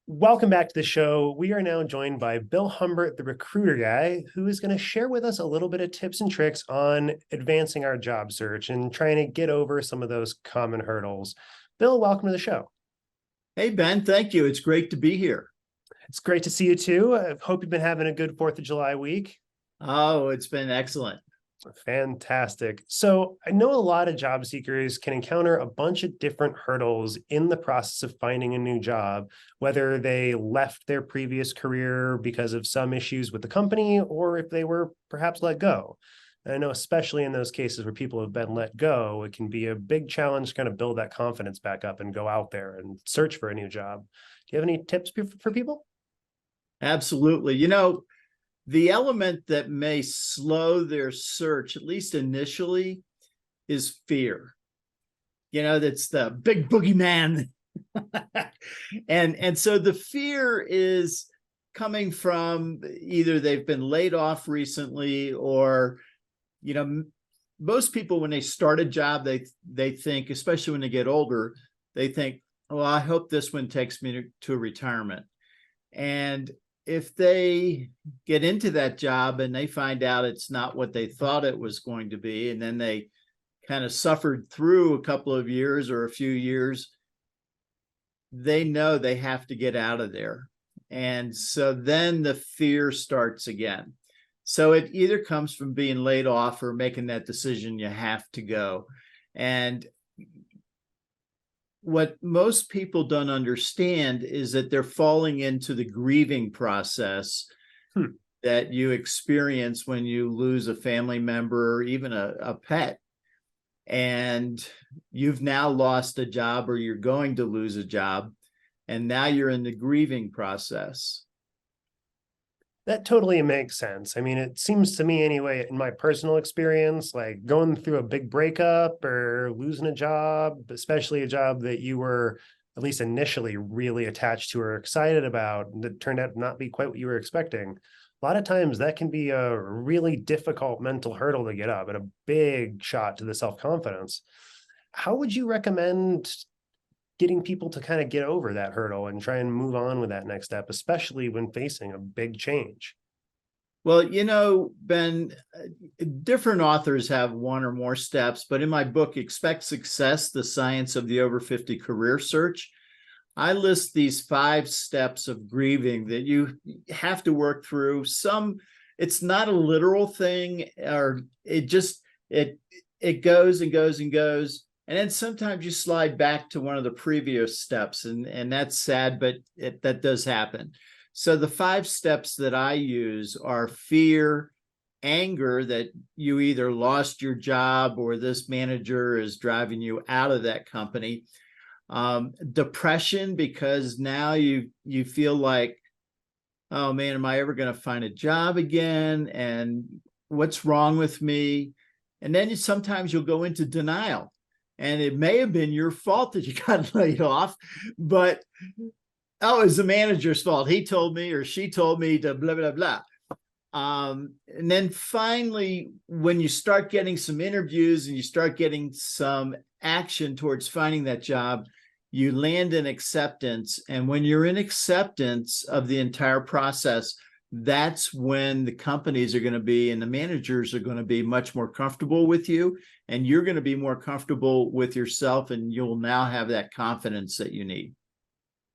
Welcome back to the show. We are now joined by Bill Humbert, the recruiter guy, who is going to share with us a little bit of tips and tricks on advancing our job search and trying to get over some of those common hurdles. Bill, welcome to the show. Hey, Ben, thank you. It's great to be here. It's great to see you too. I hope you've been having a good 4th of July week. Oh, it's been excellent. Fantastic. So I know a lot of job seekers can encounter a bunch of different hurdles in the process of finding a new job, whether they left their previous career because of some issues with the company or if they were perhaps let go. And I know especially in those cases where people have been let go, it can be a big challenge to kind of build that confidence back up and go out there and search for a new job. Do you have any tips for people? Absolutely. The element that may slow their search, at least initially, is fear. That's the big boogeyman. And so the fear is coming from either they've been laid off recently or, most people when they start a job, they think, especially when they get older, they think, well, I hope this one takes me to retirement. And if they get into that job and they find out it's not what they thought it was going to be, and then they kind of suffered through a couple of years or a few years, they know they have to get out of there. And so then the fear starts again. So it either comes from being laid off or making that decision you have to go. And what most people don't understand is that they're falling into the grieving process that you experience when you lose a family member or even a pet. And you've now lost a job or you're going to lose a job. And now you're in the grieving process. That totally makes sense. I mean, it seems to me anyway, in my personal experience, like going through a big breakup or losing a job, especially a job that you were at least initially really attached to or excited about, that turned out to not be quite what you were expecting. A lot of times that can be a really difficult mental hurdle to get up and a big shot to the self-confidence. How would you recommend getting people to kind of get over that hurdle and try and move on with that next step, especially when facing a big change? Well, Ben, different authors have one or more steps, but in my book, Expect Success, The Science of the Over 50 Career Search, I list these 5 steps of grieving that you have to work through. It's not a literal thing, or it goes and goes and goes. And then sometimes you slide back to one of the previous steps, and that's sad, but that does happen. So the 5 steps that I use are fear, anger that you either lost your job or this manager is driving you out of that company, depression because now you feel like, oh man, am I ever going to find a job again? And what's wrong with me? And then sometimes you'll go into denial. And it may have been your fault that you got laid off, but it was the manager's fault. He told me or she told me to blah, blah, blah. And then finally, when you start getting some interviews and you start getting some action towards finding that job, you land in acceptance. And when you're in acceptance of the entire process, that's when the companies are going to be and the managers are going to be much more comfortable with you, and you're going to be more comfortable with yourself, and you'll now have that confidence that you need.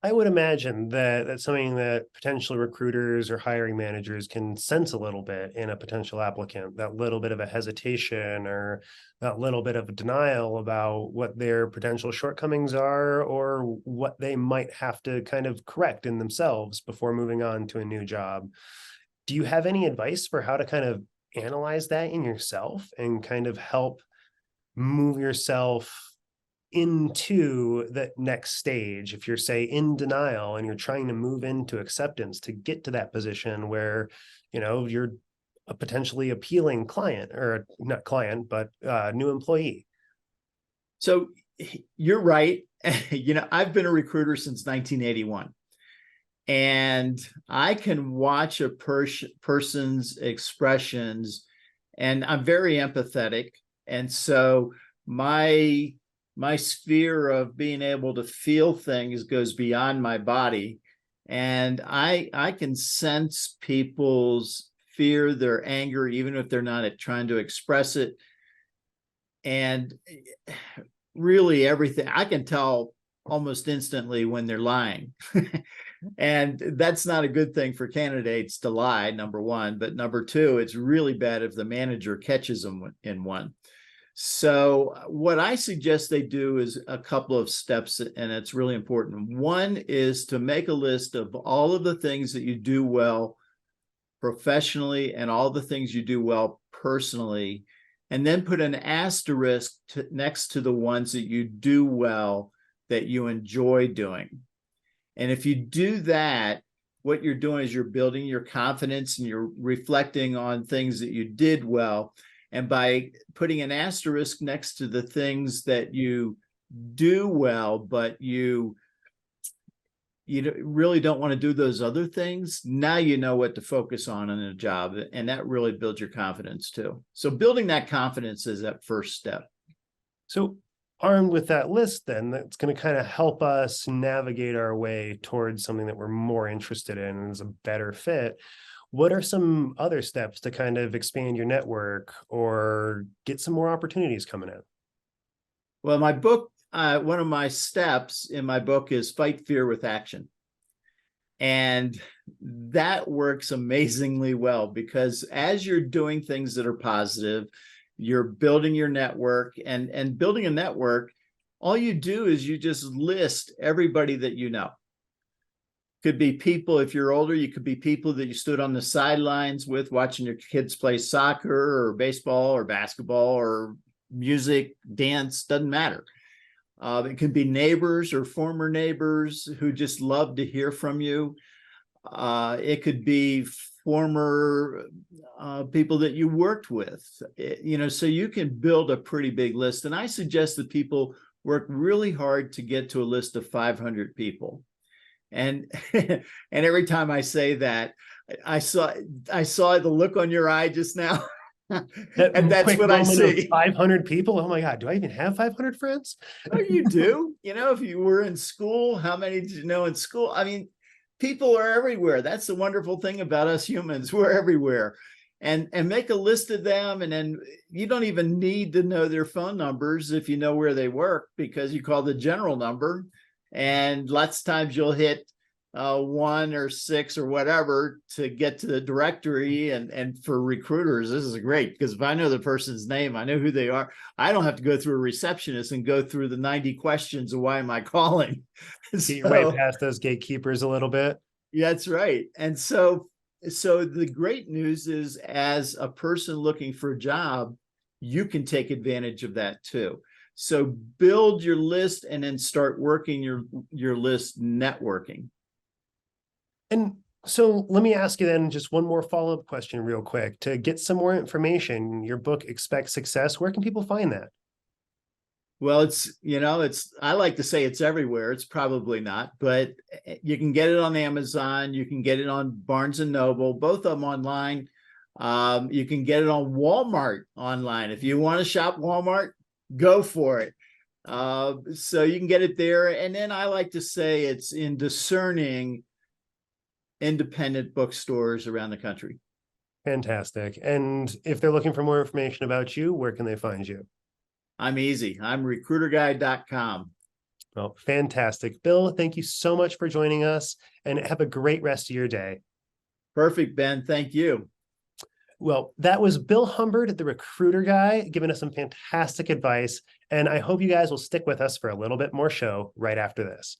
I would imagine that that's something that potential recruiters or hiring managers can sense a little bit in a potential applicant, that little bit of a hesitation or that little bit of a denial about what their potential shortcomings are or what they might have to kind of correct in themselves before moving on to a new job. Do you have any advice for how to kind of analyze that in yourself and kind of help move yourself into the next stage if you're, say, in denial and you're trying to move into acceptance to get to that position where you're a potentially appealing client, or not client but new employee? So you're right. I've been a recruiter since 1981, and I can watch a person's expressions, and I'm very empathetic, and so my sphere of being able to feel things goes beyond my body. And I can sense people's fear, their anger, even if they're not trying to express it. And really everything, I can tell almost instantly when they're lying. And that's not a good thing for candidates to lie, number one. But number two, it's really bad if the manager catches them in one. So what I suggest they do is a couple of steps, and it's really important. One is to make a list of all of the things that you do well professionally and all the things you do well personally, and then put an asterisk next to the ones that you do well that you enjoy doing. And if you do that, what you're doing is you're building your confidence and you're reflecting on things that you did well. And by putting an asterisk next to the things that you do well, but you really don't want to do those other things, now you know what to focus on in a job. And that really builds your confidence too. So building that confidence is that first step. So armed with that list, then that's going to kind of help us navigate our way towards something that we're more interested in and is a better fit. What are some other steps to kind of expand your network or get some more opportunities coming in? Well, my book, one of my steps in my book is fight fear with action. And that works amazingly well because as you're doing things that are positive, you're building your network, and building a network, all you do is you just list everybody that you know. Could be people, if you're older, you could be people that you stood on the sidelines with watching your kids play soccer or baseball or basketball or music, dance, doesn't matter. It could be neighbors or former neighbors who just love to hear from you. It could be former people that you worked with, so you can build a pretty big list. And I suggest that people work really hard to get to a list of 500 people. And and every time I say that, I saw the look on your eye just now. And that's what I see. 500 people. Oh my God. Do I even have 500 friends? Oh, you do. If you were in school, how many did you know in school? I mean, people are everywhere. That's the wonderful thing about us humans. We're everywhere. And make a list of them. And then you don't even need to know their phone numbers if you know where they work, because you call the general number. And lots of times you'll hit 1 or 6 or whatever to get to the directory. And for recruiters, this is great, because if I know the person's name, I know who they are. I don't have to go through a receptionist and go through the 90 questions of why am I calling. Get your way past those gatekeepers a little bit. Yeah, that's right. And so the great news is, as a person looking for a job, you can take advantage of that too. So build your list and then start working your list networking. And so let me ask you then just one more follow-up question real quick. To get some more information, your book, Expect Success, where can people find that? Well, I like to say it's everywhere. It's probably not, but you can get it on Amazon. You can get it on Barnes and Noble, both of them online. You can get it on Walmart online. If you want to shop Walmart, go for it. So you can get it there. And then I like to say it's in discerning independent bookstores around the country. Fantastic. And if they're looking for more information about you, where can they find you? I'm easy. I'm RecruiterGuy.com. Well, fantastic. Bill, thank you so much for joining us, and have a great rest of your day. Perfect, Ben. Thank you. Well, that was Bill Humbert, the Recruiter Guy, giving us some fantastic advice. And I hope you guys will stick with us for a little bit more show right after this.